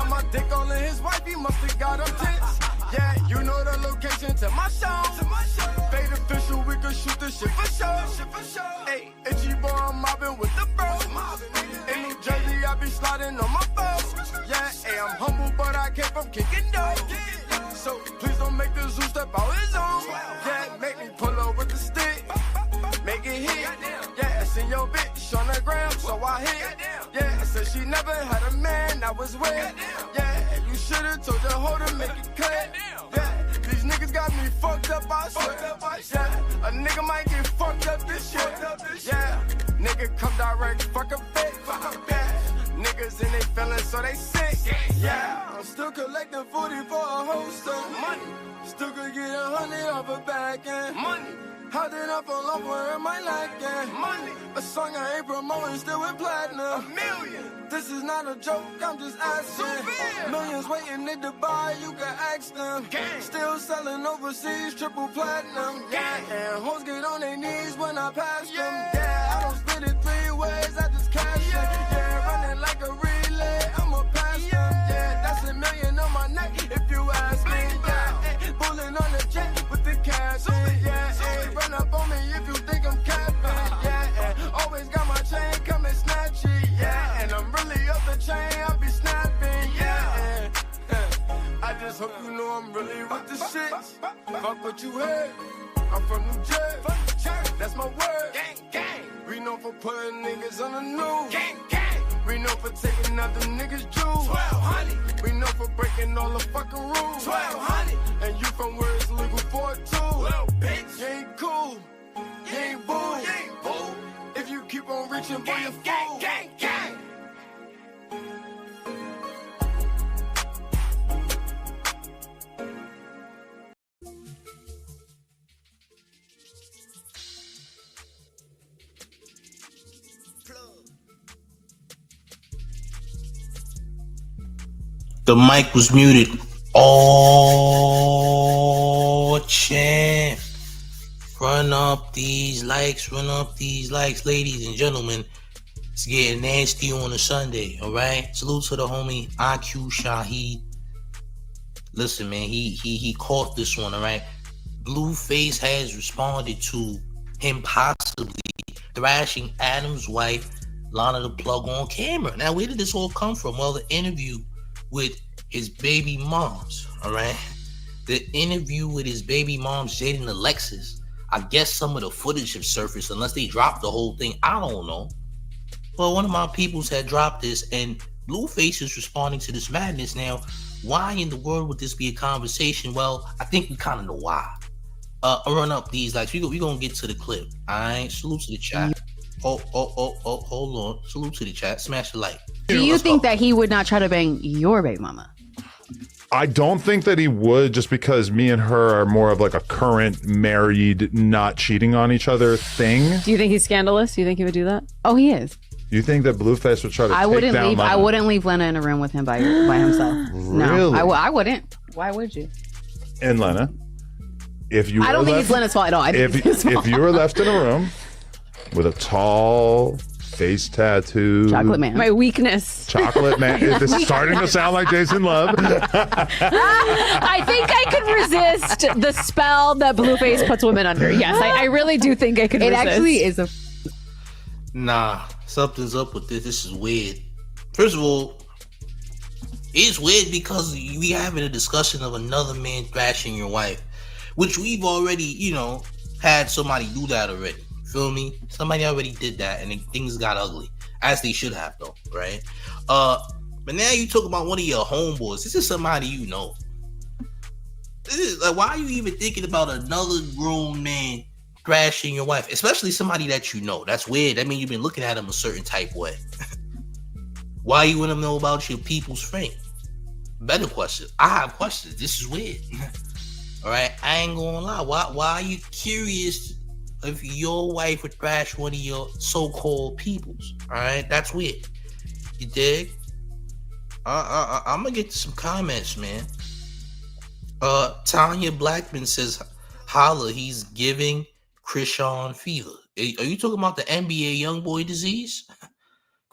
got my dick all in his wife, he must have got them tits. Yeah, you know the location to my show. Fade official, we can shoot this shit for sure. Hey, itchy boy, I'm mobbing with the bros. In New Jersey, I be sliding on my boat. Yeah, hey, I'm humble, but I came from kicking dope. So please don't make the zoo step out his own. Yeah, make me pull up with the stick. Make it hit. Yeah, I seen your bitch on the gram, so I hit. Yeah, I said she never had a man that was with. Yeah, you should've told your hoe to make it clear. Yeah, these niggas got me fucked up, I swear. Yeah, a nigga might get fucked up this shit. Yeah, nigga come direct, fuck a bitch. Niggas in they feelings, so they sick. Yeah, I'm still collecting 40 for a holster. Money, still could get 100 off a back end. Money. How did I fall off, where am I lacking? Money, a song I ain't promoting, still with platinum. $1 million, this is not a joke, I'm just asking. Millions waiting in Dubai, you can ask them. Still selling overseas, triple platinum. Yeah, and hoes get on their knees when I pass them. Yeah, I don't split it 3 ways, I just cash them. Yeah, running like a relay, I'ma pass them. Yeah, that's $1 million on my neck, if you ask me. Yeah, bullet on the jet with the cash in. Yeah, run up on me if you think I'm capping. Yeah, always got my chain coming snatchy. Yeah, and I'm really up the chain, I'll be snapping. Yeah, I just hope you know I'm really with the shit. Fuck what you heard, I'm from New Jersey. That's my word. Gang, gang. We known for putting niggas on the news. Gang, gang. We know for taking out them niggas' jewels. 1200. We know for breaking all the fucking rules. 1200. And you from where it's legal for it too. Little bitch. You ain't cool. You ain't boo. You ain't boo. If you keep on reaching, boy, you're fool. Gang, gang, gang. The mic was muted. Oh, champ. Run up these likes, ladies and gentlemen. It's getting nasty on a Sunday, all right? Salute to the homie IQ Shaheed. Listen, man, he caught this one, all right? Blueface has responded to him possibly thrashing Adam's wife, Lena The Plug, on camera. Now, where did this all come from? Well, the interview with his baby moms, all right? The interview with his baby moms, Jaidyn Alexis. I guess some of the footage have surfaced, unless they dropped the whole thing. I don't know. Well, one of my peoples had dropped this, and Blueface is responding to this madness. Now, why in the world would this be a conversation? Well, I think we kind of know why. I'll run up these likes. We gonna get to the clip. All right, salute to the chat. Oh, hold on. Salute to the chat. Smash the like. Do you think that he would not try to bang your baby mama? I don't think that he would, just because me and her are more of like a current married, not cheating on each other thing. Do you think he's scandalous? Do you think he would do that? Oh, he is. You think that Blueface would try to I wouldn't leave Lena in a room with him by himself. Really? No, I wouldn't. Why would you? And Lena, if you I don't think it's Lena's fault at all. If you were left in a room with a tall face tattoo, chocolate man, my weakness, chocolate man. This is starting to sound like Jason Love. I think I could resist the spell that Blueface puts women under. Yes, I really do think I could resist. It actually is a... Nah, something's up with this. This is weird. First of all, it's weird because we having a discussion of another man thrashing your wife, which we've already, had somebody do that already. Feel me? Somebody already did that, and things got ugly, as they should have, though, right? But now you talk about one of your homeboys. This is somebody you know. This is like, why are you even thinking about another grown man thrashing your wife, especially somebody that you know? That's weird. That means you've been looking at him a certain type way. Why you want to know about your people's friend? Better question. I have questions. This is weird. All right, I ain't gonna lie. Why are you curious if your wife would thrash one of your so-called peoples? All right, that's weird. You dig? I'm gonna get to some comments, man. Tanya Blackman says, "Holla, he's giving Krishan fever." Are you talking about the NBA YoungBoy disease?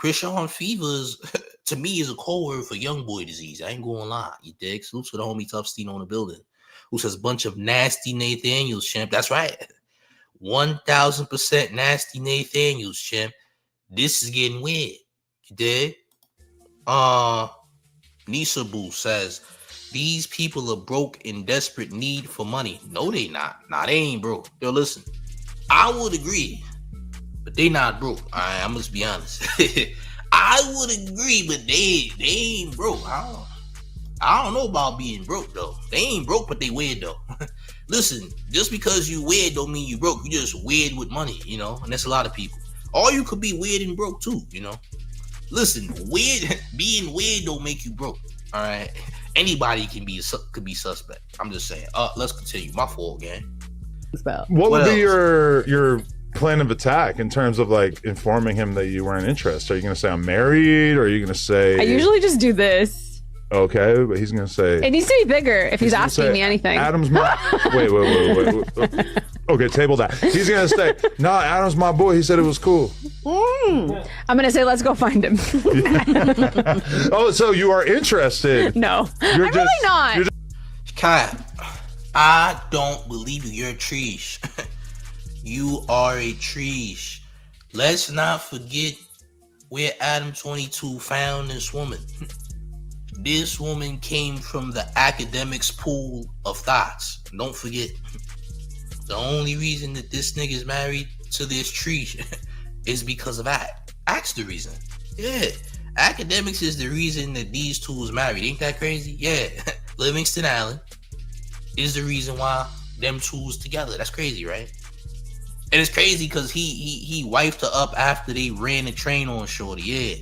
Krishan fever is to me is a code word for young boy disease. I ain't gonna lie. You dig? Salute to the homie Toughstein on the building, who says bunch of nasty Nathaniels, champ. That's right. 1000% nasty Nathaniels, champ. This is getting weird. You dig? Nisa Boo says these people are broke in desperate need for money. No, they not. Nah, they ain't broke. Yo, listen, I would agree, but they not broke. I must be honest. I would agree, but they ain't broke. I don't know about being broke though. They ain't broke, but they weird though. Listen, just because you weird don't mean you broke. You just weird with money, you know. And that's a lot of people. Or you could be weird and broke too, you know. Listen, being weird don't make you broke. All right, anybody could be suspect. I'm just saying. Let's continue. My fault, gang. What would be your plan of attack in terms of like informing him that you weren't interested? Are you going to say I'm married, or are you going to say? I usually just do this. Okay, but he's going to say it needs to be bigger if he's asking me anything. Adam's my wait. Okay, table that. He's going to say, "Nah, Adam's my boy. He said it was cool." I'm going to say, "Let's go find him." Oh, so you are interested? No, I'm really not. Kyle, I don't believe you. You're a treesh. You are a treesh. Let's not forget where Adam22 found this woman. This woman came from the Akademiks pool of thoughts. Don't forget. The only reason that this nigga is married to this tree is because of that. That's the reason. Yeah. Akademiks is the reason that these two is married. Ain't that crazy? Yeah. Livingston Allen is the reason why them two is together. That's crazy, right? And it's crazy because he wifed her up after they ran the train on Shorty. Yeah.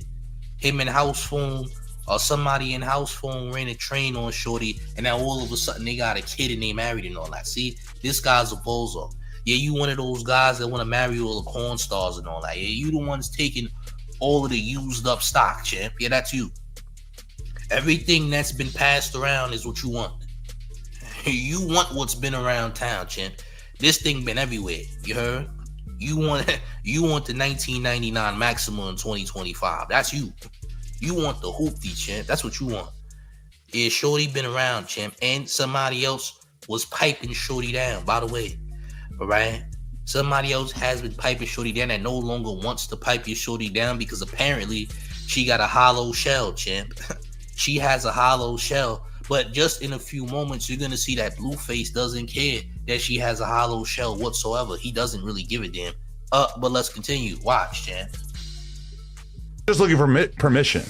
Him and House Phone or somebody in House Phone ran a train on Shorty, and now all of a sudden they got a kid and they married and all that. See, this guy's a bozo. Yeah, you one of those guys that want to marry all the corn stars and all that. Yeah, you the ones taking all of the used up stock, champ. Yeah, that's you. Everything that's been passed around is what you want. You want what's been around town, champ. This thing been everywhere. You heard? You want the 1999 Maxima in 2025. That's you. You want the hoopty, champ. That's what you want. Yeah, Shorty been around, champ. And somebody else was piping Shorty down, by the way. All right? Somebody else has been piping Shorty down that no longer wants to pipe your Shorty down because apparently she got a hollow shell, champ. She has a hollow shell. But just in a few moments, you're going to see that Blueface doesn't care that she has a hollow shell whatsoever. He doesn't really give a damn. But let's continue. Watch, champ. Just looking for permission.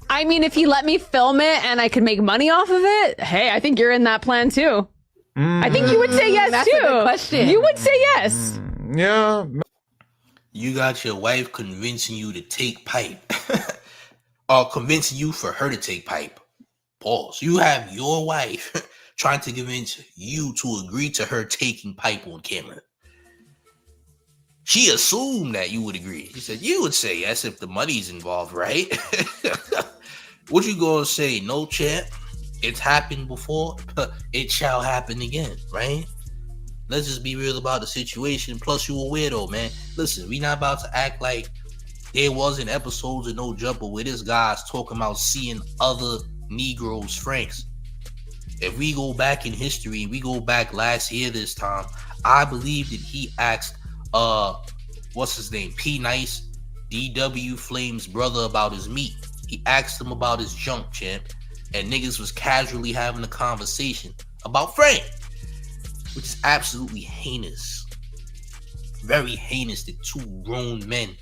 I mean, if he let me film it and I could make money off of it, hey, I think you're in that plan too. I think you would say yes That's too. a good question. You would say yes. Yeah. You got your wife convincing you to take pipe. Or convincing you for her to take pipe. Pause. You have your wife trying to convince you to agree to her taking pipe on camera. She assumed that you would agree. She said, you would say yes if the money's involved, right? What you gonna say? No, champ. It's happened before. It shall happen again, right? Let's just be real about the situation. Plus, you a weirdo, man. Listen, we not about to act like there wasn't episodes of No Jumper where this guy's talking about seeing other Negroes Franks. If we go back in history, we go back last year this time, I believe that he asked what's his name, P Nice, DW Flame's brother, about his meat. He asked him about his junk, champ, and niggas was casually having a conversation about Frank, which is absolutely heinous. Very heinous that two grown men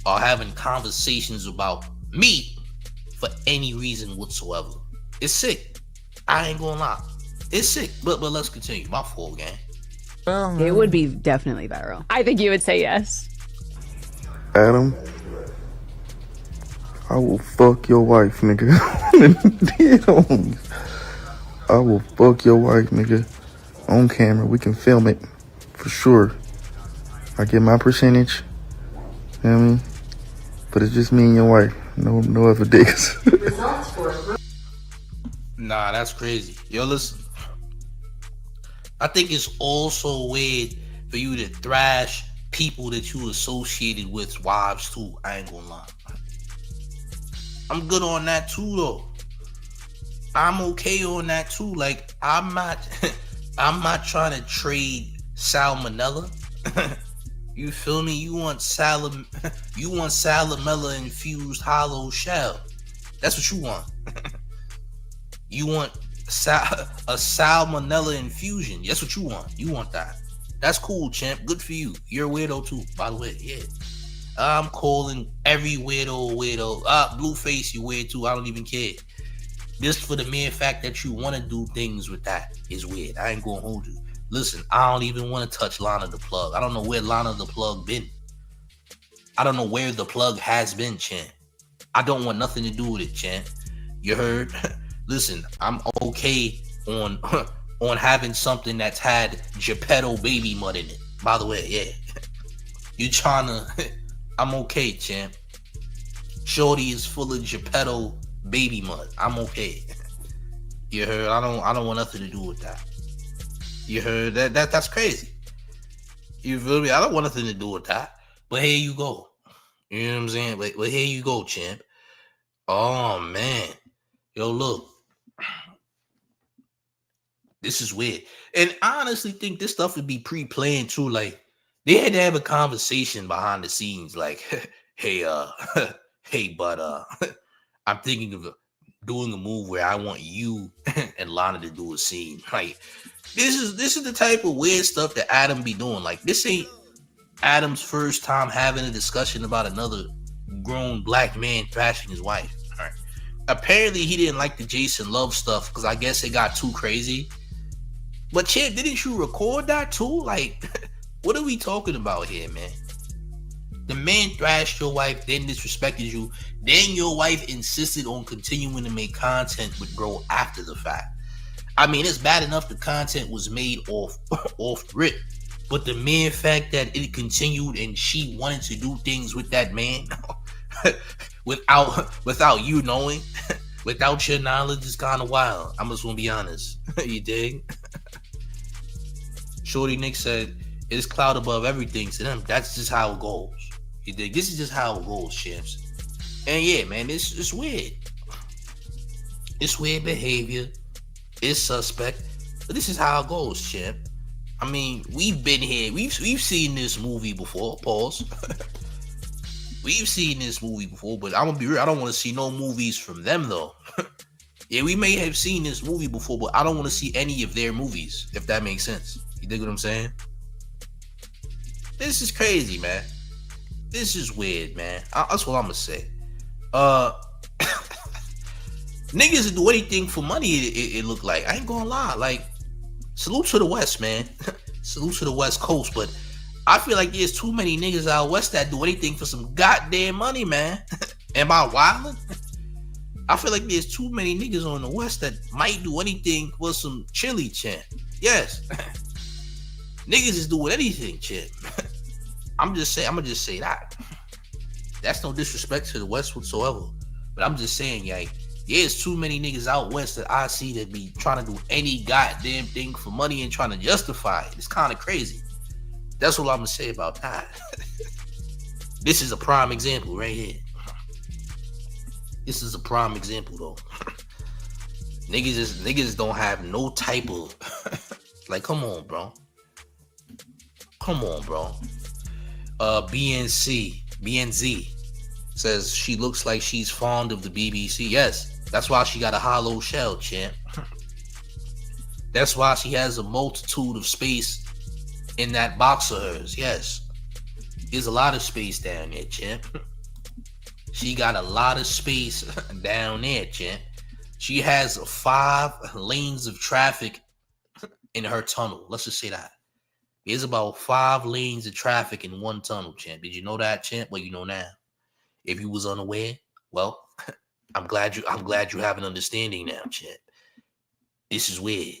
are having conversations about meat for any reason whatsoever. It's sick. I ain't gonna lie. It's sick. But let's continue. My fault, gang. It would be definitely viral. I think you would say yes. Adam, I will fuck your wife, nigga. I will fuck your wife, nigga. On camera. We can film it for sure. I get my percentage. You know what I mean? But it's just me and your wife. No other dicks. Nah, that's crazy. Yo, listen. I think it's also weird for you to thrash people that you associated with wives too. I ain't gonna lie. I'm good on that too, though. I'm okay on that too. Like, I'm not trying to trade salmonella. You feel me? You want salmonella infused hollow shell. That's what you want. You want a salmonella infusion. That's what you want. You want that. That's cool, champ. Good for you. You're a weirdo too, by the way. Yeah. I'm calling every weirdo. Blueface, you weird too. I don't even care. Just for the mere fact that you want to do things with that is weird. I ain't gonna hold you. Listen, I don't even want to touch Lena The Plug. I don't know where Lena The Plug been. I don't know where the plug has been, champ. I don't want nothing to do with it, champ. You heard? Listen, I'm okay on having something that's had Geppetto baby mud in it. By the way, yeah. You tryna... I'm okay, champ. Shorty is full of Geppetto baby mud. I'm okay. You heard? I don't want nothing to do with that. You heard? That's crazy. You feel me? I don't want nothing to do with that. But here you go. You know what I'm saying? But here you go, champ. Oh, man. Yo, look. This is weird. And I honestly think this stuff would be pre-planned too. Like, they had to have a conversation behind the scenes. Like, hey, but I'm thinking of doing a move where I want you and Lana to do a scene. Like, this is the type of weird stuff that Adam be doing. Like, this ain't Adam's first time having a discussion about another grown black man thrashing his wife. All right. Apparently, he didn't like the Jason Love stuff because I guess it got too crazy. But Chip, didn't you record that too? Like, what are we talking about here, man? The man thrashed your wife, then disrespected you. Then your wife insisted on continuing to make content with bro after the fact. I mean, it's bad enough the content was made off rip. But the mere fact that it continued and she wanted to do things with that man without you knowing, without your knowledge, is kind of wild. I'm just gonna be honest. You dig? Shorty Nick said, it's clout above everything to them. That's just how it goes. You dig? This is just how it goes, champs. And yeah, man, it's weird. It's weird behavior. It's suspect. But this is how it goes, champ. I mean, we've been here. We've seen this movie before. Pause. We've seen this movie before, but I'm gonna be real. I don't want to see no movies from them though. Yeah, we may have seen this movie before, but I don't want to see any of their movies, if that makes sense. You dig what I'm saying? This is crazy, man. This is weird, man. That's what I'm gonna say. Niggas do anything for money, it look like. I ain't gonna lie. Like, salute to the West, man. Salute to the West Coast, but I feel like there's too many niggas out west that do anything for some goddamn money, man. Am I wildin'? I feel like there's too many niggas on the West that might do anything for some chili, champ. Yes. Niggas is doing anything, champ. I'm gonna just say that. That's no disrespect to the West whatsoever. But I'm just saying, like, there's too many niggas out west that I see that be trying to do any goddamn thing for money and trying to justify it. It's kind of crazy. That's what I'm gonna say about that. This is a prime example right here. This is a prime example though. Niggas don't have no type of like, come on, bro. BNZ says she looks like she's fond of the BBC. Yes, that's why she got a hollow shell, champ. That's why she has a multitude of space in that box of hers. Yes, there's a lot of space down there, champ. She got a lot of space down there, champ. She has 5 lanes of traffic in her tunnel. Let's just say that. There's about 5 lanes of traffic in one tunnel, champ. Did you know that, champ? Well, you know now. If you was unaware, well, I'm glad you have an understanding now, champ. This is weird.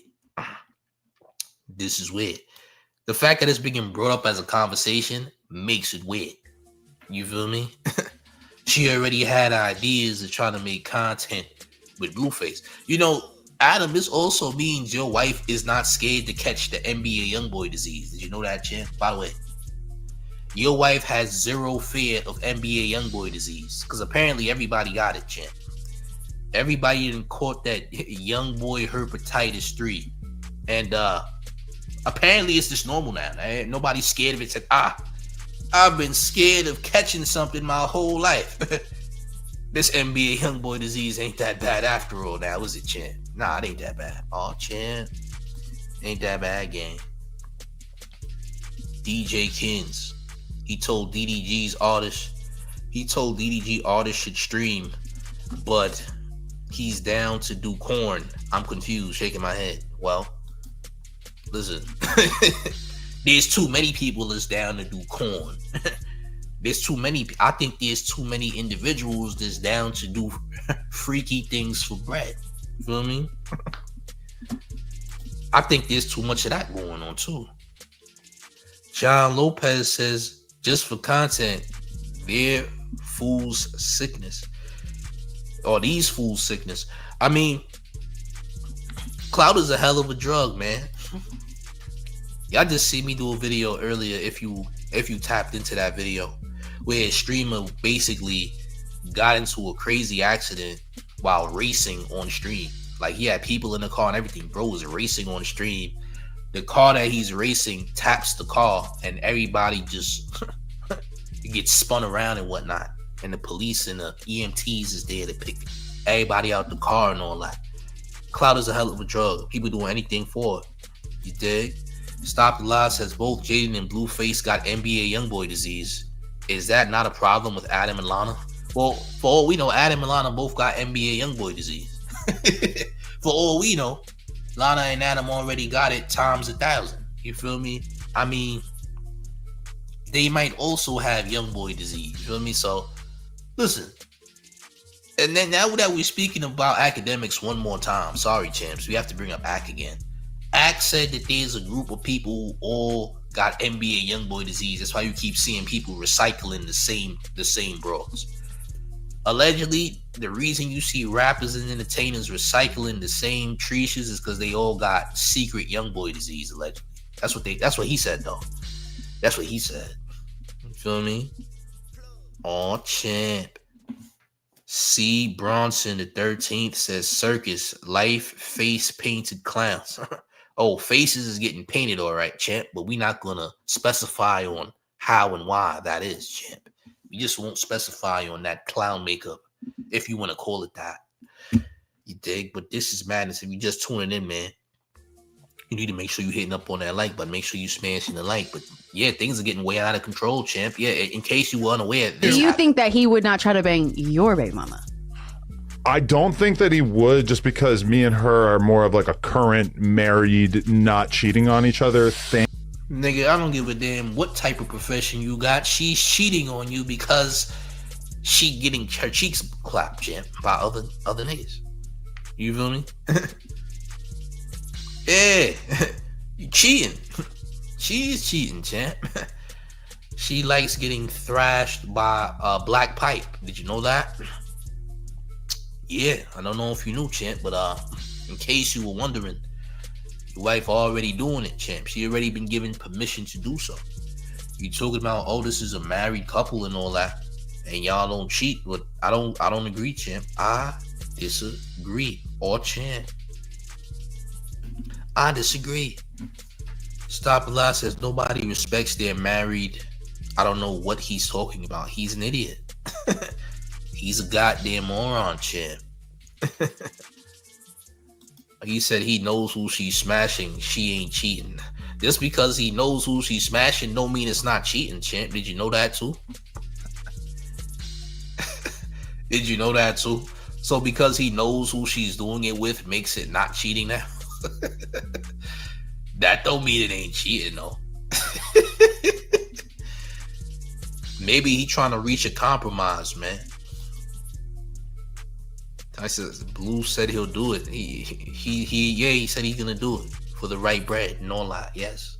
This is weird. The fact that it's being brought up as a conversation makes it weird. You feel me? She already had ideas of trying to make content with Blueface. You know, Adam, this also means your wife is not scared to catch the NBA YoungBoy disease. Did you know that, champ? By the way, Your wife has zero fear of NBA YoungBoy disease, because apparently everybody got it, champ. Everybody in caught that YoungBoy hepatitis 3, and apparently it's just normal now. Nobody's scared of it. Said, I've been scared of catching something my whole life. This NBA YoungBoy disease ain't that bad after all. Now is it, champ? Nah, it ain't that bad. Oh, champ, ain't that bad, gang. DJ Kins. He told DDG artists should stream, but he's down to do corn. I'm confused, shaking my head. Well, listen, there's too many people that's down to do corn. I think there's too many individuals that's down to do freaky things for bread. You feel me? I think there's too much of that going on too. John Lopez says, just for content, they're fools' sickness. Or these fools' sickness. I mean, clout is a hell of a drug, man. Y'all just see me do a video earlier, if you tapped into that video, where a streamer basically got into a crazy accident while racing on stream. Like, he had people in the car and everything. Bro was racing on stream. The car that he's racing taps the car, and everybody just gets spun around and whatnot. And the police and the EMTs is there to pick everybody out the car and all that. Clout is a hell of a drug. People doing anything for it. You dig? Stop the Lie says both Jaidyn and Blueface got NBA YoungBoy disease. Is that not a problem with Adam and Lana? Well, for all we know, Adam and Lana both got NBA YoungBoy disease. For all we know, Lana and Adam already got it times 1,000. You feel me? I mean, they might also have YoungBoy disease. You feel me? So, listen. And then now that we're speaking about Akademiks one more time, sorry, champs, we have to bring up Ak again. Ak said that there's a group of people who all got NBA YoungBoy disease. That's why you keep seeing people recycling the same bros. Allegedly, the reason you see rappers and entertainers recycling the same treaches is because they all got secret YoungBoy disease, allegedly. That's what he said, though. That's what he said. You feel me? Oh, champ. C. Bronson the 13th says circus, life, face painted clowns. Oh, faces is getting painted, all right, champ, but we're not gonna specify on how and why that is, champ. We just won't specify on that clown makeup, if you want to call it that. You dig? But this is madness. If you're just tuning in, man, you need to make sure you're hitting up on that like button. Make sure you're smashing the like. But yeah, things are getting way out of control, champ. Yeah, in case you were unaware. Do you think that he would not try to bang your baby mama? I don't think that he would, just because me and her are more of like a current married, not cheating on each other thing. Nigga, I don't give a damn what type of profession you got. She's cheating on you because she getting her cheeks clapped, champ, by other niggas. You feel me? Yeah, you cheating. She's cheating, champ. She likes getting thrashed by a black pipe. Did you know that? Yeah, I don't know if you knew, champ, but in case you were wondering, your wife already doing it, champ. She already been given permission to do so. You talking about, oh, this is a married couple and all that, and y'all don't cheat? But I don't agree, champ. I disagree. Or champ, I disagree. Stop a Lie says nobody respects their married. I don't know what he's talking about. He's an idiot. He's a goddamn moron, champ. He said he knows who she's smashing. She ain't cheating. Just because he knows who she's smashing don't mean it's not cheating, champ. Did you know that too? Did you know that too? So because he knows who she's doing it with makes it not cheating now? That don't mean it ain't cheating, though. Maybe he trying to reach a compromise, man. I said Blue said he'll do it. He said he's gonna do it for the right bread. No lie, yes.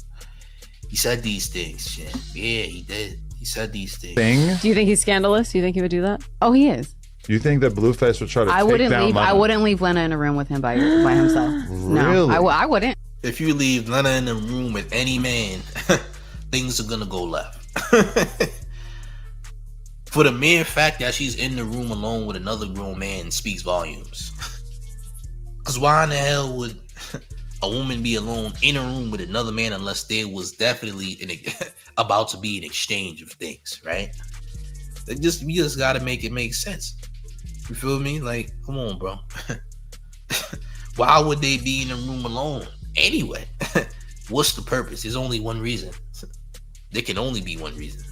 He said these things, yeah. Yeah, he did. He said these things. Do you think he's scandalous? Do you think he would do that? Oh, he is. You think that Blueface would try to I wouldn't leave Lena in a room with him by himself. Really? No, I wouldn't. If you leave Lena in the room with any man, things are gonna go left. For the mere fact that she's in the room alone with another grown man speaks volumes. Because why in the hell would a woman be alone in a room with another man unless there was definitely about to be an exchange of things, right? We just got to make it make sense. You feel me? Like, come on, bro. Why would they be in a room alone anyway? What's the purpose? There's only one reason. There can only be one reason.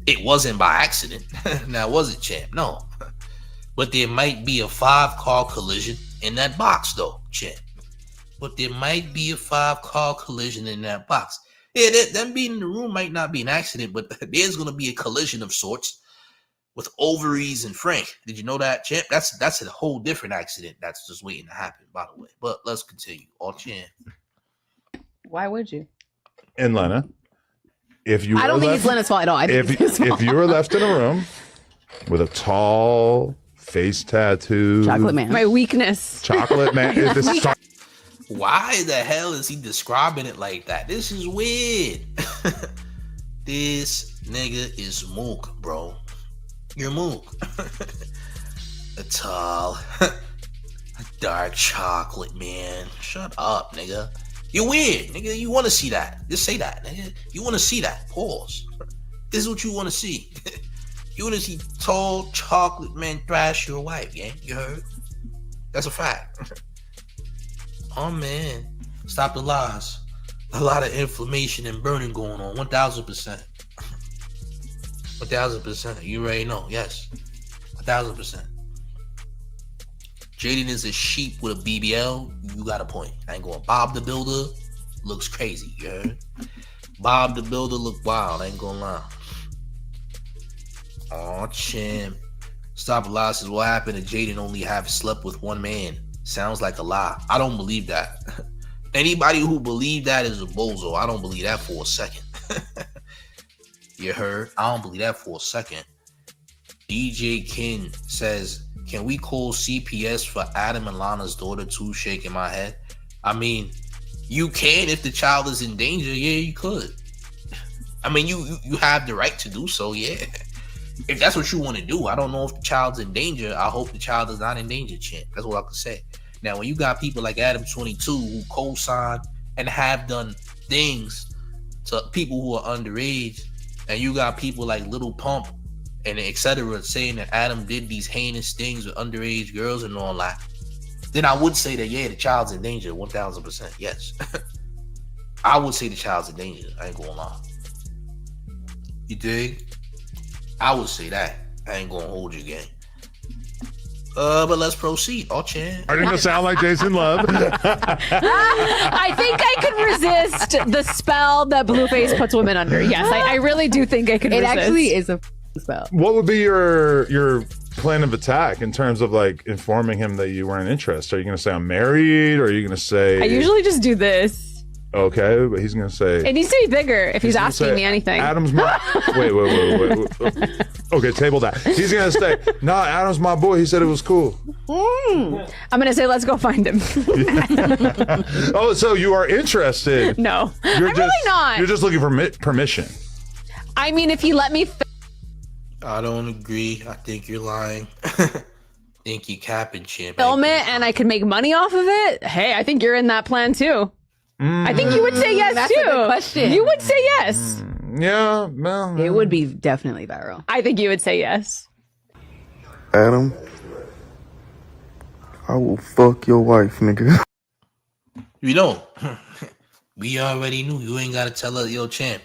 It wasn't by accident. Now, was it, champ? No. But there might be a 5-car collision in that box, though, champ. But there might be a 5-car collision in that box. Yeah, them being in the room might not be an accident, but there's going to be a collision of sorts with Ovaries and Frank. Did you know that, champ? That's a whole different accident that's just waiting to happen, by the way. But let's continue. All champ. Why would you? And Lena, if you I don't think it's Lena's fault at all. I think it's his fault. if you were left in a room with a tall face tattoo, Chocolate man. My weakness. chocolate man, Why the hell is he describing it like that? This is weird. This nigga is mook, bro. You're mook. A tall, dark chocolate man. Shut up, nigga. You're weird, nigga. You want to see that. Just say that, nigga. You want to see that. Pause. This is what you want to see. You want to see tall chocolate man thrash your wife, yeah? You heard? That's a fact. Oh, man. Stop the lies. A lot of inflammation and burning going on. 1,000%. 1,000%. You already know. Yes. 1,000%. Jaidyn is a sheep with a BBL. You got a point. I ain't going. Bob the Builder looks crazy. You heard? Bob the Builder look wild. I ain't gonna lie. Aw, champ. Stop the lies says what happened to Jaidyn only have slept with one man. Sounds like a lie. I don't believe that. Anybody who believe that is a bozo. I don't believe that for a second. You heard? I don't believe that for a second. DJ Kin says, can we call CPS for Adam and Lana's daughter too? Shaking my head. I mean, you can if the child is in danger. Yeah, you could. I mean, you have the right to do so, yeah. If that's what you want to do. I don't know if the child's in danger. I hope the child is not in danger, champ. That's what I can say. Now, when you got people like Adam22 who co-sign and have done things to people who are underage, and you got people like Little Pump and etc. saying that Adam did these heinous things with underage girls and all that, then I would say that, yeah, the child's in danger, 1,000%. Yes. I would say the child's in danger. I ain't gonna lie. You dig? I would say that. I ain't gonna hold you, gang. But let's proceed. Oh, Chan. Are you gonna sound like Jason Love? I think I could resist the spell that Blueface puts women under. Yes, I really do think I could resist. It actually is a spell. What would be your plan of attack in terms of like informing him that you weren't interested? Are you gonna say I'm married, or are you gonna say? I usually just do this. Okay, but he's gonna say it needs to be bigger if he's asking me anything. Adam's my wait. Okay, table that. He's gonna say, nah, Adam's my boy. He said it was cool. I'm gonna say, let's go find him. Oh, so you are interested? No, I'm really not. You're just looking for permission. I mean, if he let me. I don't agree. I think you're lying. Think you capping, champ. Film it, and I could make money off of it. Hey, I think you're in that plan too. I think you would say yes That's too. A good question. You would say yes. Yeah, well, It would be definitely viral. I think you would say yes. Adam, I will fuck your wife, nigga. You know, we already knew. You ain't gotta tell us, yo, champ.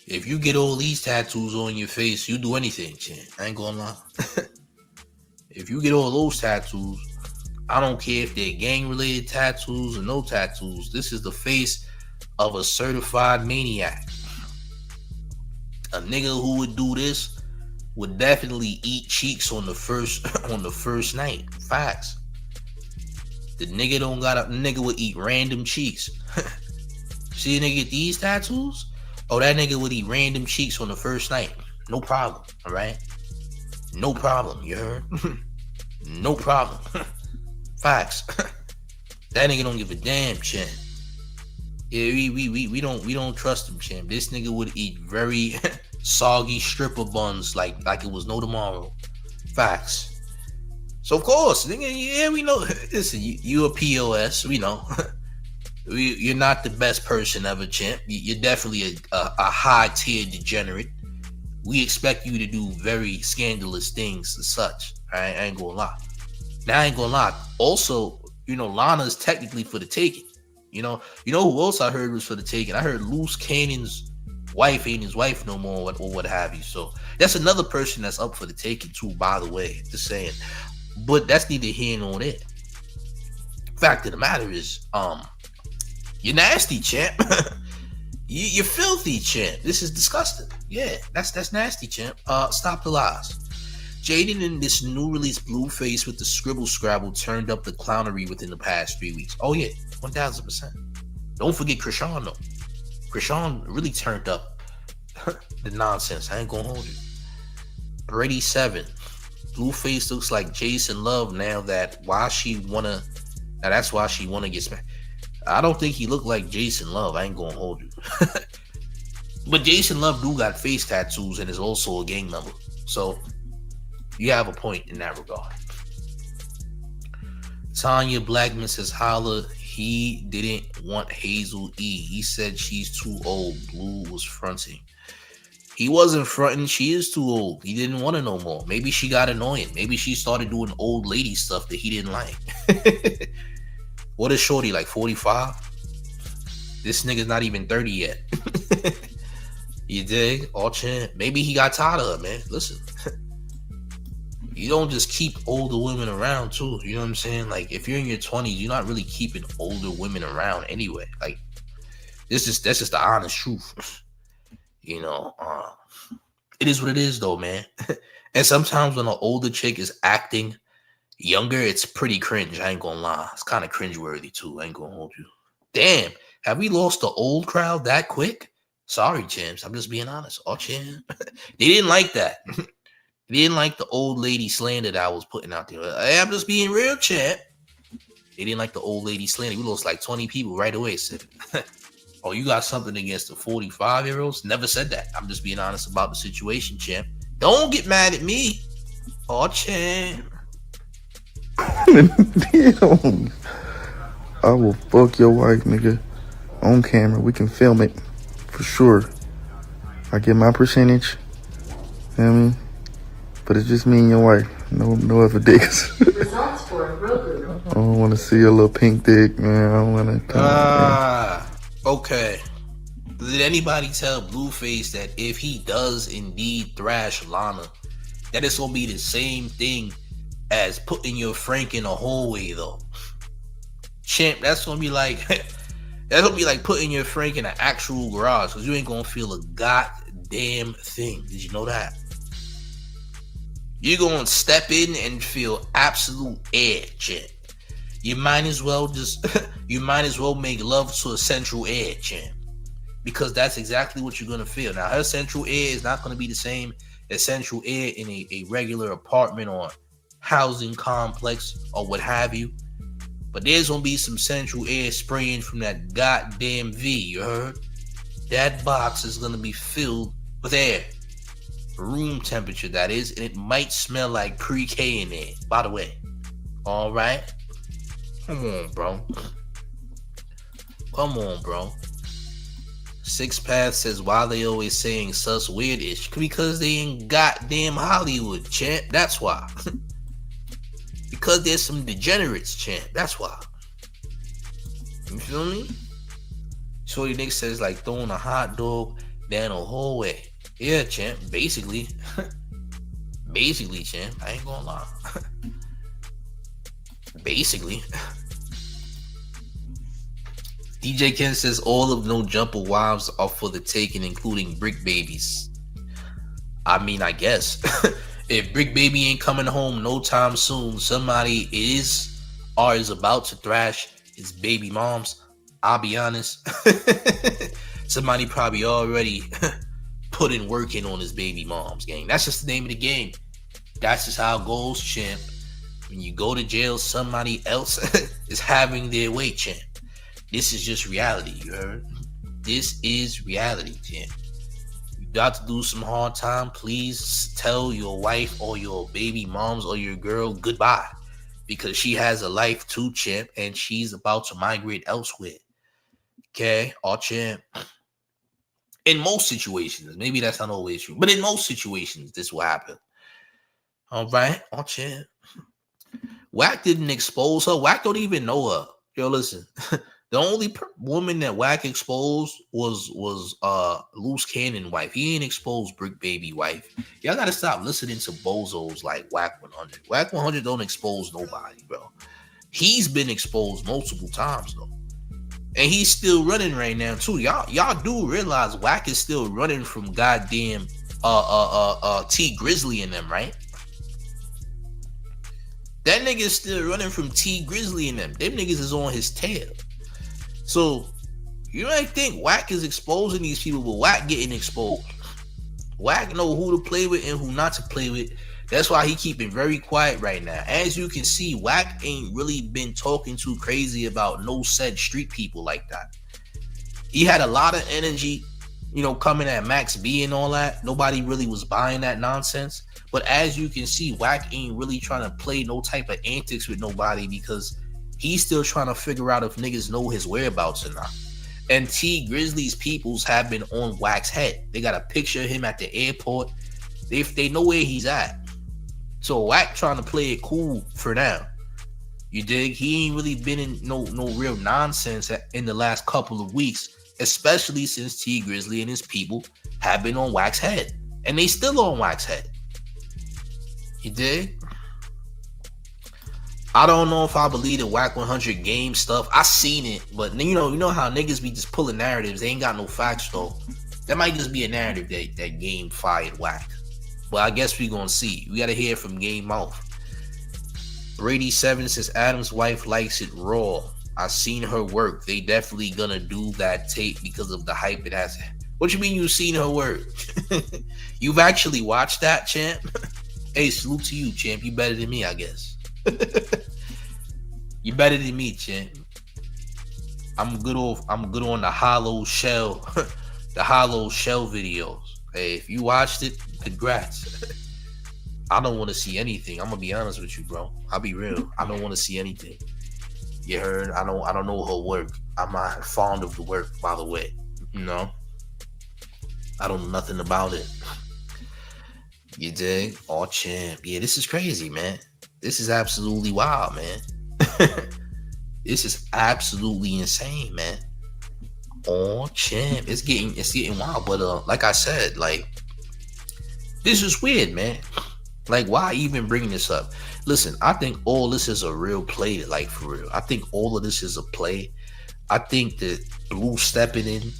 If you get all these tattoos on your face, you do anything, champ. I ain't gonna lie. If you get all those tattoos, I don't care if they're gang-related tattoos or no tattoos. This is the face of a certified maniac. A nigga who would do this would definitely eat cheeks on the first night. Facts. The nigga would eat random cheeks. See a nigga get these tattoos? Oh, that nigga would eat random cheeks on the first night. No problem, all right? No problem, you heard? No problem. Facts. That nigga don't give a damn, chin. Yeah, we don't trust him, champ. This nigga would eat very soggy stripper buns like it was no tomorrow. Facts. So of course, nigga, yeah, we know. Listen, you a POS, we know. You're not the best person ever, champ. You're definitely a high tier degenerate. We expect you to do very scandalous things and such. I ain't gonna lie. Now I ain't gonna lie. Also, Lana's technically for the taking. You know who else I heard was for the taking? I heard Loose Cannon's wife ain't his wife no more, or what have you. So that's another person that's up for the taking too, by the way. Just saying. But that's neither here nor there. Fact of the matter is, you're nasty, champ. You're filthy, champ. This is disgusting. Yeah, that's nasty, champ. Stop the lies. Jaidyn in this new release Blueface with the scribble scrabble turned up the clownery within the past 3 weeks. Oh yeah, 1000%. Don't forget Krishan though. Krishan really turned up the nonsense. I ain't gonna hold you. Brady 7. Blueface looks like Jason Love now. That's why she wanna get smacked. I don't think he looked like Jason Love. I ain't gonna hold you. But Jason Love do got face tattoos and is also a gang member. So you have a point in that regard. Tanya Blackman says, holla, he didn't want Hazel E. He said she's too old. Blue was fronting. He wasn't fronting. She is too old. He didn't want her no more. Maybe she got annoying. Maybe she started doing old lady stuff that he didn't like. What is Shorty, like 45? This nigga's not even 30 yet. You dig? All chin. Maybe he got tired of her, man. Listen. You don't just keep older women around too. You know what I'm saying? Like if you're in your 20s, you're not really keeping older women around anyway. Like that's just the honest truth. It is what it is though, man. And sometimes when an older chick is acting younger, it's pretty cringe. I ain't gonna lie. It's kind of cringeworthy too. I ain't gonna hold you. Damn, have we lost the old crowd that quick? Sorry, champs. I'm just being honest. Oh, champ. They didn't like that. They didn't like the old lady slander that I was putting out there. Hey, I'm just being real, champ. They didn't like the old lady slander. We lost like 20 people right away. Said, oh, you got something against the 45-year-olds? Never said that. I'm just being honest about the situation, champ. Don't get mad at me. Oh, champ. Damn. I will fuck your wife, nigga. On camera. We can film it. For sure. I get my percentage. You know what I mean? But it's just me and your wife. No other dicks. I don't want to see your little pink dick, man. I don't want to. Okay. Did anybody tell Blueface that if he does indeed thrash Lana, that it's gonna be the same thing as putting your Frank in a hallway, though? Champ, that's gonna be like putting your Frank in an actual garage, because you ain't gonna feel a goddamn thing. Did you know that? You're gonna step in and feel absolute air, champ. You might as well make love to a central air, champ. Because that's exactly what you're gonna feel. Now, her central air is not gonna be the same as central air in a regular apartment or housing complex or what have you. But there's gonna be some central air spraying from that goddamn V, you heard? That box is gonna be filled with air. Room temperature, that is, and it might smell like pre-K in there, by the way. All right? Come on, bro. Six Path says, why they always saying sus weirdish? Because they in goddamn Hollywood, champ. That's why. Because there's some degenerates, champ. That's why. You feel me? Shorty Nick says, like throwing a hot dog down a hallway. Yeah, champ. Basically, champ. I ain't gonna lie. Basically. DJ Ken says all of No Jumper wives are for the taking, including Brick Babies. I mean, I guess. If Brick Baby ain't coming home no time soon, somebody is or is about to thrash his baby moms. I'll be honest. Somebody probably already put in working on his baby moms, gang. That's just the name of the game. That's just how it goes, champ. When you go to jail, somebody else is having their way, champ. This is just reality, you heard? This is reality, champ. You got to do some hard time. Please tell your wife or your baby moms or your girl goodbye, because she has a life too, champ, and she's about to migrate elsewhere. Okay, all champ. In most situations, maybe that's not always true, but in most situations, this will happen. All right, all champ. Wack didn't expose her. Wack don't even know her. Yo, listen. The only woman that Wack exposed was Loose Cannon wife. He ain't exposed Brick Baby wife. Y'all gotta stop listening to bozos like Wack 100. Wack 100 don't expose nobody, bro. He's been exposed multiple times though, and he's still running right now too. Y'all do realize Wack is still running from goddamn T Grizzly and them, right? That nigga is still running from T Grizzly and them. Them niggas is on his tail. So you might think Wack is exposing these people, but Wack getting exposed. Wack know who to play with and who not to play with. That's why he keeping very quiet right now. As you can see, Wack ain't really been talking too crazy about no said street people like that. He had a lot of energy, you know, coming at Max B and all that. Nobody really was buying that nonsense. But as you can see, Wack ain't really trying to play no type of antics with nobody, because he's still trying to figure out if niggas know his whereabouts or not. And T Grizzly's peoples have been on Wack's head. They got a picture of him at the airport. They know where he's at. So Wack trying to play it cool for now. You dig? He ain't really been in no real nonsense in the last couple of weeks, especially since T Grizzly and his people have been on Wack's head. And they still on Wack's head. You dig? I don't know if I believe the Wack 100 game stuff. I seen it, but you know how niggas be just pulling narratives. They ain't got no facts though. That might just be a narrative that Game fired Wack. But I guess we gonna see. We gotta hear from Game mouth. Brady 7 says Adam's wife likes it raw. I seen her work. They definitely gonna do that tape because of the hype it has. What you mean you seen her work? You've actually watched that, champ? Hey, salute to you, champ. You better than me, I guess. You better than me, champ. I'm good on the hollow shell, the hollow shell videos. Hey, if you watched it, congrats. I don't want to see anything. I'm gonna be honest with you, bro. I'll be real. I don't want to see anything. You heard? I don't know her work. I'm not fond of the work, by the way. You know, I don't know nothing about it. You dig? Oh, champ. Yeah, this is crazy, man. This is absolutely wild, man. This is absolutely insane, man. Oh, champ. It's getting wild. But like I said, like, this is weird, man. Like, why even bringing this up? Listen, I think all this is a real play, like, for real. I think all of this is a play. I think that Blue stepping in,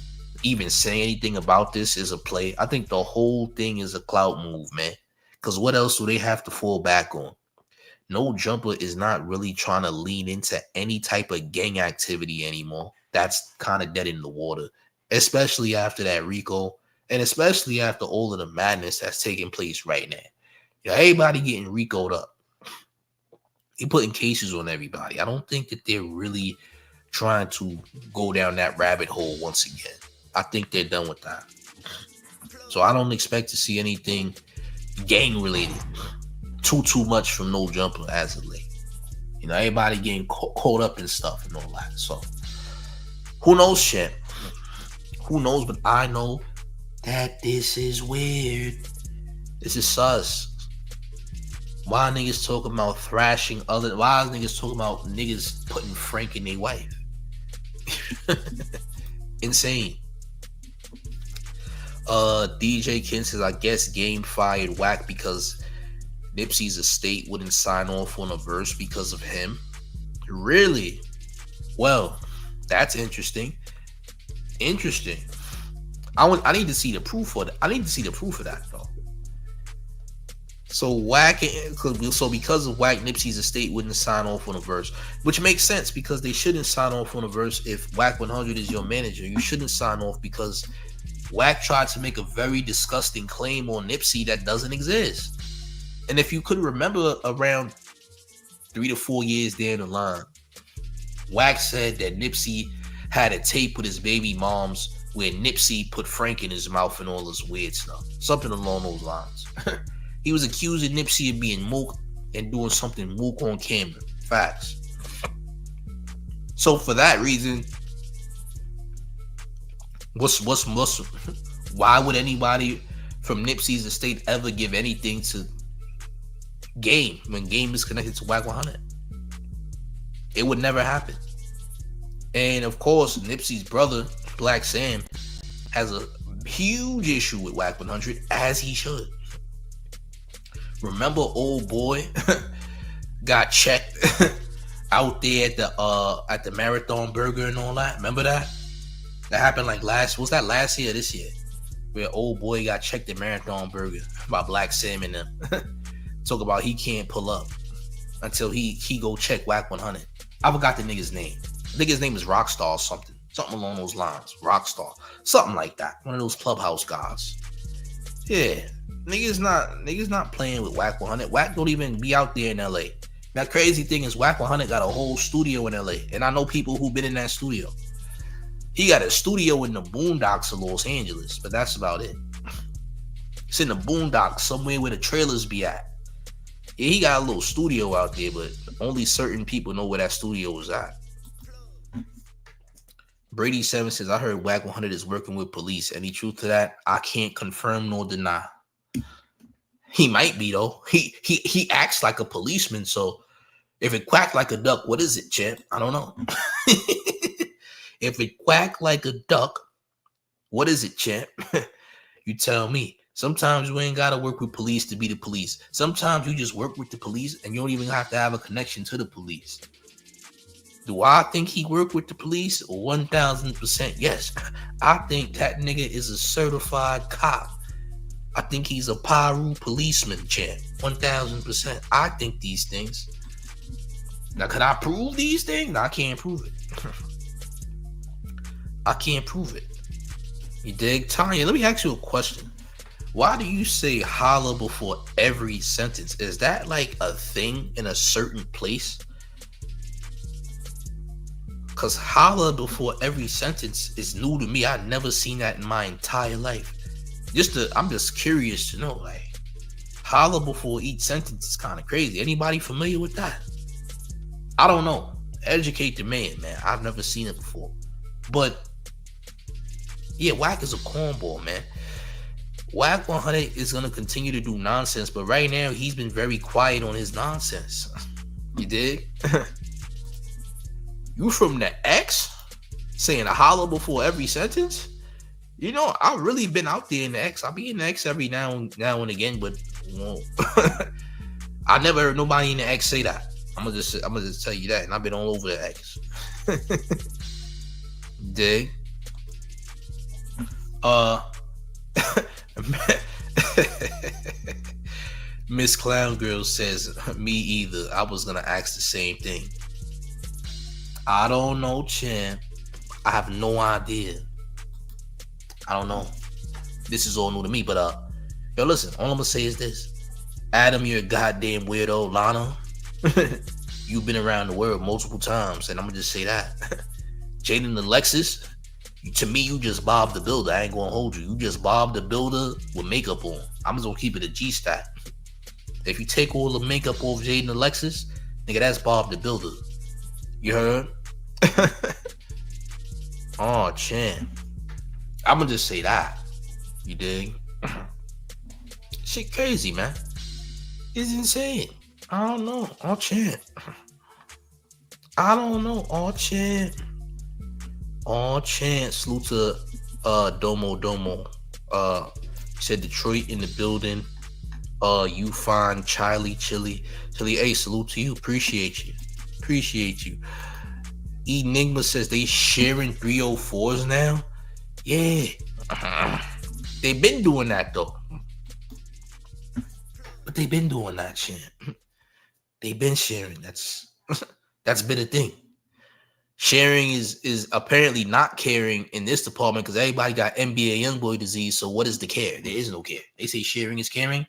even saying anything about this, is a play. I think the whole thing is a clout move, man. Because what else do they have to fall back on? No Jumper is not really trying to lean into any type of gang activity anymore. That's kind of dead in the water, especially after that Rico, and especially after all of the madness that's taking place right now. You know, everybody getting Rico'd up. They're putting cases on everybody. I don't think that they're really trying to go down that rabbit hole once again. I think they're done with that. So I don't expect to see anything gang related too much from No Jumper as of late. You know, everybody getting caught up in stuff and all that. So who knows, shit? Who knows? But I know that this is weird. This is sus. Why niggas talking about thrashing other? Why is niggas talking about niggas putting Frank in their wife? Insane. DJ Ken says, I guess Game fired Wack because Nipsey's estate wouldn't sign off on a verse because of him. Really? Well, that's interesting. Interesting. I need to see the proof for that. I need to see the proof of that though. So Wack, because of Wack, Nipsey's estate wouldn't sign off on a verse, which makes sense because they shouldn't sign off on a verse if Wack 100 is your manager. You shouldn't sign off because Wack tried to make a very disgusting claim on Nipsey that doesn't exist. And if you could remember, around 3 to 4 years down the line, Wack said that Nipsey had a tape with his baby moms where Nipsey put Frank in his mouth and all this weird stuff. Something along those lines. He was accusing Nipsey of being mook and doing something mook on camera. Facts. So for that reason, why would anybody from Nipsey's estate ever give anything to Game when Game is connected to Wack 100? It would never happen. And of course, Nipsey's brother, Black Sam, has a huge issue with Wack 100, as he should. Remember old boy got checked out there at the Marathon Burger and all that? Remember that? That happened like was that last year or this year? Where old boy got checked at Marathon Burger by Black Sam and them. Talk about he can't pull up until he go check Wack 100. I forgot the nigga's name. I think his name is Rockstar or something. Something along those lines. Rockstar. Something like that. One of those clubhouse guys. Yeah. Niggas not playing with Wack 100. Wack don't even be out there in LA. That crazy thing is Wack 100 got a whole studio in LA. And I know people who've been in that studio. He got a studio in the boondocks of Los Angeles, but that's about it. It's in the boondocks, somewhere where the trailers be at. Yeah, he got a little studio out there, but only certain people know where that studio is at. Brady7 says, I heard Wack 100 is working with police. Any truth to that? I can't confirm nor deny. He might be, though. He acts like a policeman, so if it quacked like a duck, what is it, champ? I don't know. If it quacked like a duck, what is it, champ? You tell me. Sometimes you ain't got to work with police to be the police. Sometimes you just work with the police and you don't even have to have a connection to the police. Do I think he worked with the police? 1,000% yes. I think that nigga is a certified cop. I think he's a Paru policeman, champ. 1,000%. I think these things. Now, could I prove these things? No, I can't prove it. I can't prove it. You dig? Tanya, let me ask you a question. Why do you say holla before every sentence? Is that like a thing in a certain place? Because holla before every sentence is new to me. I've never seen that in my entire life. I'm just curious to know, like, holla before each sentence is kind of crazy. Anybody familiar with that? I don't know. Educate the man. I've never seen it before. But yeah, Wack is a cornball, man. Wack 100 is going to continue to do nonsense, but right now he's been very quiet on his nonsense. You dig? You from the X saying a holla before every sentence? You know, I've really been out there in the X. I'll be in the X every now and again, but I never heard nobody in the X say that. I'm gonna just tell you that, and I've been all over the X. Dig? Miss Clown Girl says, me either. I was gonna ask the same thing. I don't know, champ. I have no idea. I don't know. This is all new to me, but yo, listen, all I'm gonna say is this. Adam, you're a goddamn weirdo. Lana, you've been around the world multiple times, and I'm gonna just say that. Jaidyn Alexis, to me, you just Bob the Builder. I ain't gonna hold you. You just Bob the Builder with makeup on. I'm just gonna keep it a G-stack. If you take all the makeup off Jaidyn Alexis, nigga, that's Bob the Builder. You heard? Oh, champ. I'm gonna just say that. You dig? Shit crazy, man. It's insane. I don't know. Oh, champ. I don't know. Oh, champ. Oh, champ. Salute to Domo. Said Detroit in the building. You find Chili. Hey, salute to you. Appreciate you. Enigma says they sharing 304s now. Yeah. They've been doing that though. But they've been doing that shit. They've been sharing. That's been a thing. Sharing is apparently not caring in this department because everybody got NBA YoungBoy disease. So what is the care? There is no care. They say sharing is caring.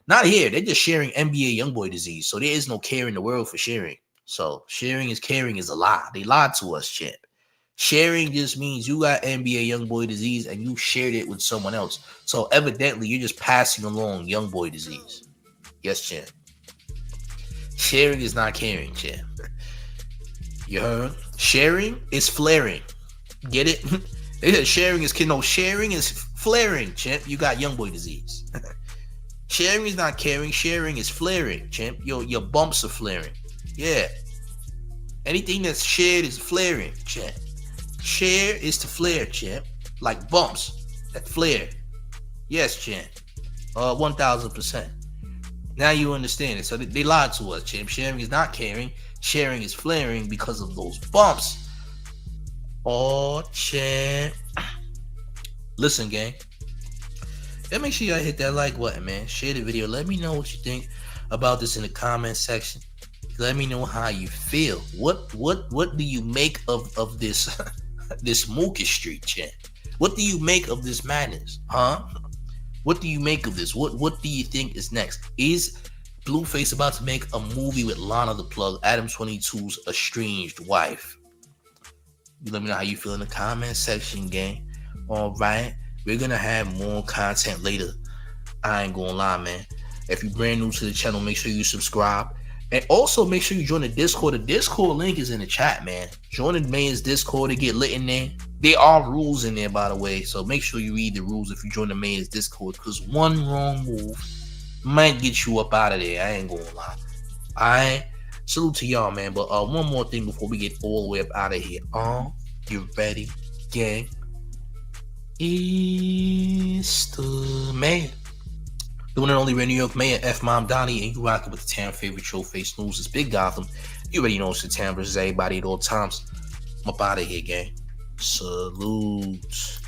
Not here. They're just sharing NBA YoungBoy disease. So there is no care in the world for sharing. So sharing is caring is a lie. They lied to us, champ. Sharing just means you got NBA YoungBoy disease and you shared it with someone else. So evidently, you're just passing along YoungBoy disease. Yes, champ. Sharing is not caring, champ. You heard? Sharing is flaring. Get it? Sharing is sharing is flaring, champ. You got YoungBoy disease. Sharing is not caring. Sharing is flaring, champ. Your bumps are flaring. Yeah. Anything that's shared is flaring, champ. Share is to flare, champ. Like bumps that flare. Yes, champ. 1000%. Now you understand it. So they lied to us, champ. Sharing is not caring. Sharing is flaring because of those bumps. Oh, champ. Listen, gang. And make sure y'all hit that like button, man. Share the video. Let me know what you think about this in the comment section. Let me know how you feel. What do you make of this this Mookie Street, champ? What do you make of this madness? Huh? What do you make of this? What do you think is next? Is Blueface about to make a movie with Lena The Plug, Adam22’s estranged wife? You let me know how you feel in the comment section, gang. All right. We're going to have more content later. I ain't going to lie, man. If you're brand new to the channel, make sure you subscribe. And also make sure you join the Discord. The Discord link is in the chat, man. Join the man's Discord to get lit in there. There are rules in there, by the way. So make sure you read the rules if you join the man's Discord. Because one wrong move might get you up out of there. I ain't going to lie. Alright. Salute to y'all, man. But one more thing before we get all the way up out of here. You ready, gang? It's the man, the one and only New York Mayor, F. Mom Donnie, and you rocking with the town favorite Showface News. It's Big Gotham. You already know it's the town versus everybody at all times. I'm up out of here, gang. Salute.